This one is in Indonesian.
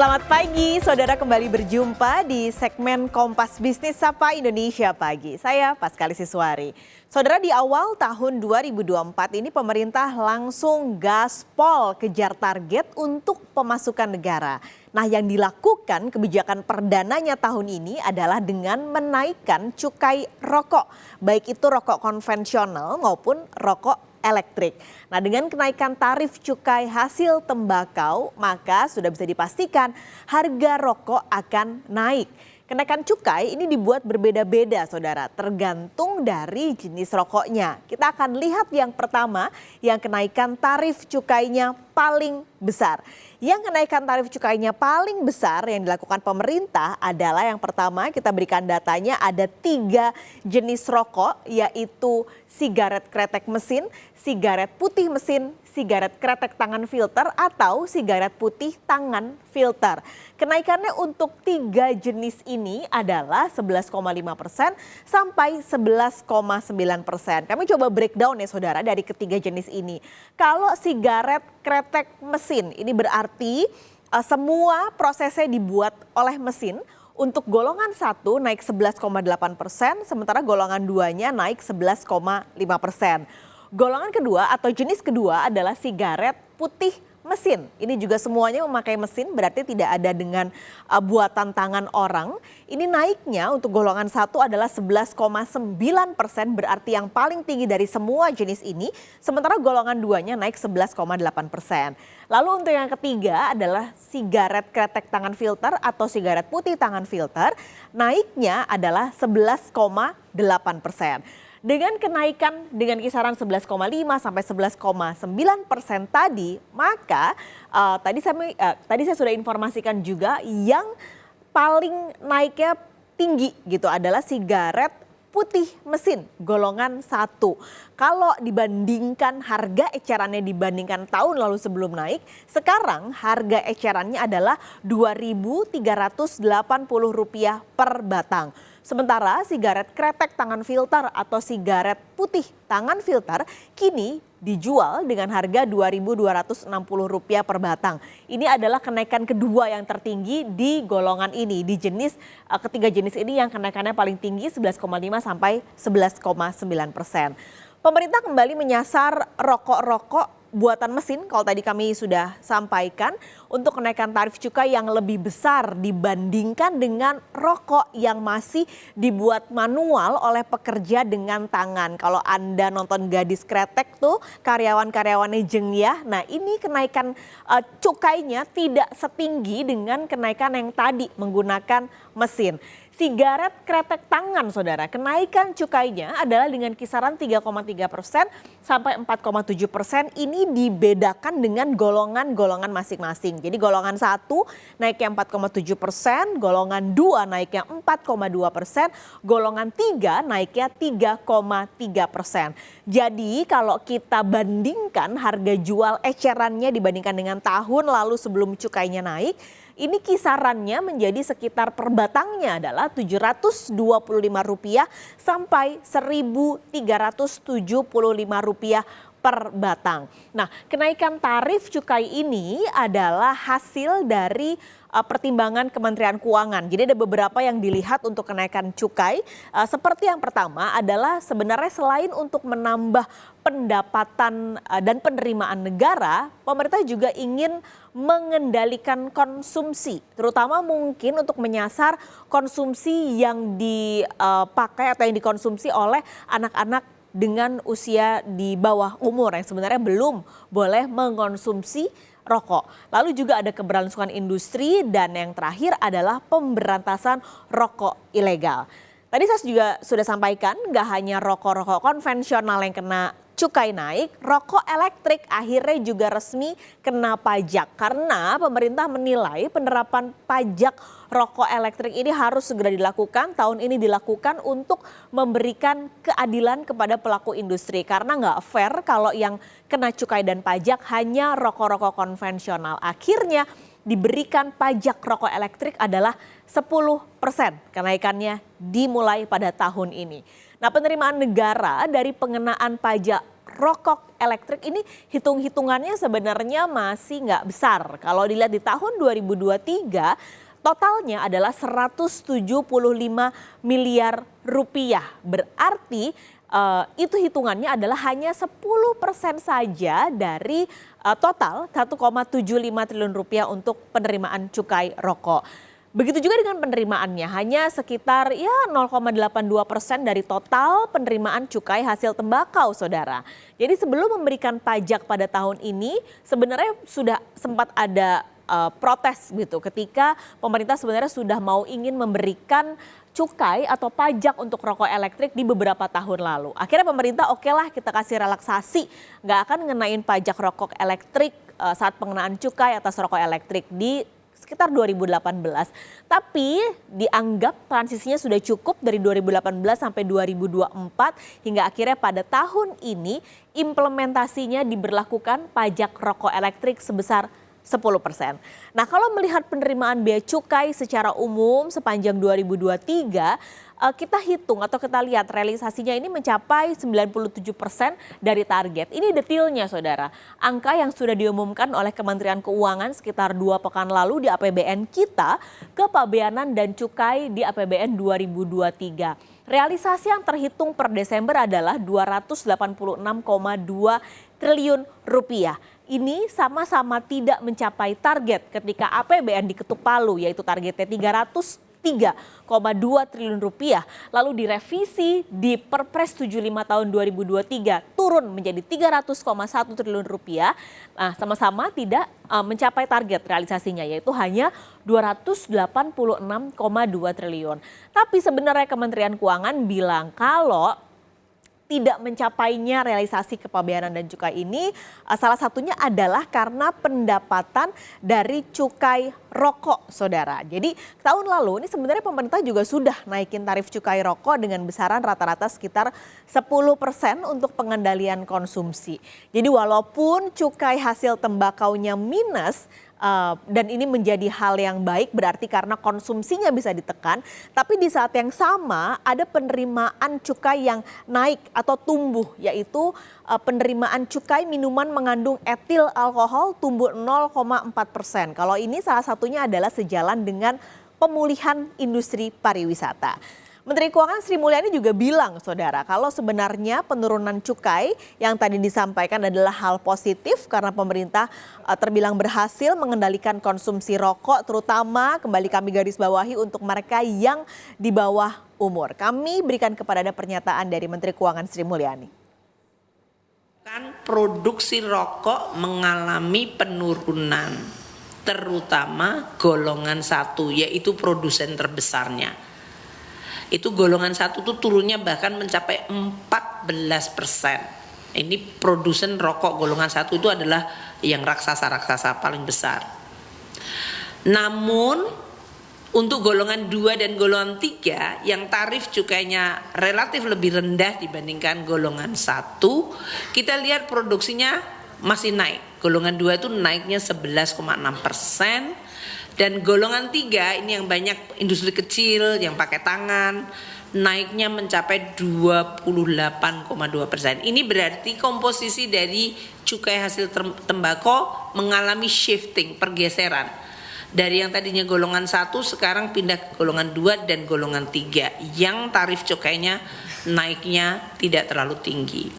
Selamat pagi, saudara, kembali berjumpa di segmen Kompas Bisnis Sapa Indonesia Pagi. Saya Paskali Siswari. Saudara, di awal tahun 2024 ini pemerintah langsung gaspol kejar target untuk pemasukan negara. Nah, yang dilakukan kebijakan perdananya tahun ini adalah dengan menaikkan cukai rokok, baik itu rokok konvensional maupun rokok elektrik. Nah, dengan kenaikan tarif cukai hasil tembakau, maka sudah bisa dipastikan harga rokok akan naik. Kenaikan cukai ini dibuat berbeda-beda, saudara, tergantung dari jenis rokoknya. Kita akan lihat yang pertama, yang kenaikan tarif cukainya paling besar. Yang kenaikan tarif cukainya paling besar yang dilakukan pemerintah adalah yang pertama, kita berikan datanya, ada 3 jenis rokok, yaitu sigaret kretek mesin, sigaret putih mesin, sigaret kretek tangan filter, atau sigaret putih tangan filter. Kenaikannya untuk 3 jenis ini adalah 11,5% sampai 11,9%. Kami coba breakdown ya, saudara, dari ketiga jenis ini. Kalau sigaret kretek mesin, ini berarti semua prosesnya dibuat oleh mesin. Untuk golongan 1 naik 11,8%, sementara golongan 2-nya naik 11,5%. Golongan kedua atau jenis kedua adalah sigaret putih mesin. Ini juga semuanya memakai mesin, berarti tidak ada dengan buatan tangan orang. Ini naiknya untuk golongan 1 adalah 11,9%, berarti yang paling tinggi dari semua jenis ini. Sementara golongan 2-nya naik 11,8%. Lalu untuk yang ketiga adalah sigaret kretek tangan filter atau sigaret putih tangan filter. Naiknya adalah 11,8%. Dengan kenaikan dengan kisaran 11,5 sampai 11,9% tadi, maka tadi saya sudah informasikan juga yang paling naiknya tinggi gitu adalah sigaret putih mesin golongan 1. Kalau dibandingkan harga ecerannya dibandingkan tahun lalu sebelum naik, sekarang harga ecerannya adalah Rp2.380 per batang. Sementara sigaret kretek tangan filter atau sigaret putih tangan filter kini dijual dengan harga Rp2.260 per batang. Ini adalah kenaikan kedua yang tertinggi di golongan ini. Di jenis ketiga jenis ini yang kenaikannya paling tinggi 11,5 sampai 11,9%. Pemerintah kembali menyasar rokok-rokok buatan mesin, kalau tadi kami sudah sampaikan, untuk kenaikan tarif cukai yang lebih besar dibandingkan dengan rokok yang masih dibuat manual oleh pekerja dengan tangan. Kalau Anda nonton Gadis Kretek tuh, karyawan-karyawannya jengya, nah ini kenaikan cukainya tidak setinggi dengan kenaikan yang tadi menggunakan mesin. Sigaret kretek tangan, saudara, kenaikan cukainya adalah dengan kisaran 3,3% sampai 4,7%. Ini dibedakan dengan golongan-golongan masing-masing. Jadi golongan 1 naiknya 4,7%, golongan 2 naiknya 4,2%, golongan 3 naiknya 3,3%. Jadi kalau kita bandingkan harga jual ecerannya dibandingkan dengan tahun lalu sebelum cukainya naik, ini kisarannya menjadi sekitar per batangnya adalah Rp725 sampai Rp1.375 per batang. Nah, kenaikan tarif cukai ini adalah hasil dari pertimbangan Kementerian Keuangan. Jadi ada beberapa yang dilihat untuk kenaikan cukai. Seperti yang pertama adalah sebenarnya selain untuk menambah pendapatan dan penerimaan negara, pemerintah juga ingin mengendalikan konsumsi, terutama mungkin untuk menyasar konsumsi yang dipakai atau yang dikonsumsi oleh anak-anak dengan usia di bawah umur yang sebenarnya belum boleh mengkonsumsi rokok. Lalu juga ada keberlangsungan industri dan yang terakhir adalah pemberantasan rokok ilegal. Tadi saya juga sudah sampaikan, nggak hanya rokok-rokok konvensional yang kena cukai naik, rokok elektrik akhirnya juga resmi kena pajak. Karena pemerintah menilai penerapan pajak rokok elektrik ini harus segera dilakukan. Tahun ini dilakukan untuk memberikan keadilan kepada pelaku industri. Karena nggak fair kalau yang kena cukai dan pajak hanya rokok-rokok konvensional. Akhirnya diberikan pajak rokok elektrik adalah 10%. Kenaikannya dimulai pada tahun ini. Nah, penerimaan negara dari pengenaan pajak rokok elektrik ini hitung-hitungannya sebenarnya masih nggak besar. Kalau dilihat di tahun 2023 totalnya adalah 175 miliar rupiah. Berarti itu hitungannya adalah hanya 10% saja dari total 1,75 triliun rupiah untuk penerimaan cukai rokok. Begitu juga dengan penerimaannya, hanya sekitar 0,82% dari total penerimaan cukai hasil tembakau, saudara. Jadi sebelum memberikan pajak pada tahun ini, sebenarnya sudah sempat ada protes gitu ketika pemerintah sebenarnya sudah ingin memberikan cukai atau pajak untuk rokok elektrik di beberapa tahun lalu. Akhirnya pemerintah oke lah kita kasih relaksasi, nggak akan ngenain pajak rokok elektrik saat pengenaan cukai atas rokok elektrik di sekitar 2018. Tapi dianggap transisinya sudah cukup dari 2018 sampai 2024 hingga akhirnya pada tahun ini implementasinya diberlakukan pajak rokok elektrik sebesar 10%. Nah, kalau melihat penerimaan bea cukai secara umum sepanjang 2023, kita hitung atau kita lihat realisasinya ini mencapai 97% dari target. Ini detailnya, saudara. Angka yang sudah diumumkan oleh Kementerian Keuangan sekitar 2 pekan lalu di APBN kita, kepabeanan dan cukai di APBN 2023. Realisasi yang terhitung per Desember adalah 286,2 triliun rupiah. Ini sama-sama tidak mencapai target ketika APBN diketuk palu, yaitu targetnya 303,2 triliun rupiah. Lalu direvisi di Perpres 75 tahun 2023 turun menjadi 300,1 triliun rupiah. Nah, sama-sama tidak mencapai target realisasinya, yaitu hanya 286,2 triliun. Tapi sebenarnya Kementerian Keuangan bilang kalau tidak mencapainya realisasi kepabeanan dan cukai ini salah satunya adalah karena pendapatan dari cukai rokok, saudara. Jadi tahun lalu ini sebenarnya pemerintah juga sudah naikin tarif cukai rokok dengan besaran rata-rata sekitar 10% untuk pengendalian konsumsi. Jadi walaupun cukai hasil tembakaunya minus, dan ini menjadi hal yang baik berarti karena konsumsinya bisa ditekan, tapi di saat yang sama ada penerimaan cukai yang naik atau tumbuh, yaitu penerimaan cukai minuman mengandung etil alkohol tumbuh 0,4%. Kalau ini salah satunya adalah sejalan dengan pemulihan industri pariwisata. Menteri Keuangan Sri Mulyani juga bilang, saudara, kalau sebenarnya penurunan cukai yang tadi disampaikan adalah hal positif karena pemerintah terbilang berhasil mengendalikan konsumsi rokok, terutama kembali kami garis bawahi untuk mereka yang di bawah umur. Kami berikan kepada Anda pernyataan dari Menteri Keuangan Sri Mulyani. Kan produksi rokok mengalami penurunan, terutama golongan 1, yaitu produsen terbesarnya. Itu golongan 1 tuh turunnya bahkan mencapai 14%. Ini produsen rokok golongan 1 itu adalah yang raksasa-raksasa paling besar. Namun untuk golongan 2 dan golongan 3 yang tarif cukainya relatif lebih rendah dibandingkan golongan 1, kita lihat produksinya masih naik. Golongan 2 itu naiknya 11,6%. Dan golongan 3 ini yang banyak industri kecil yang pakai tangan, naiknya mencapai 28,2%. Ini berarti komposisi dari cukai hasil tembakau mengalami shifting, pergeseran. Dari yang tadinya golongan 1 sekarang pindah ke golongan 2 dan golongan 3 yang tarif cukainya naiknya tidak terlalu tinggi.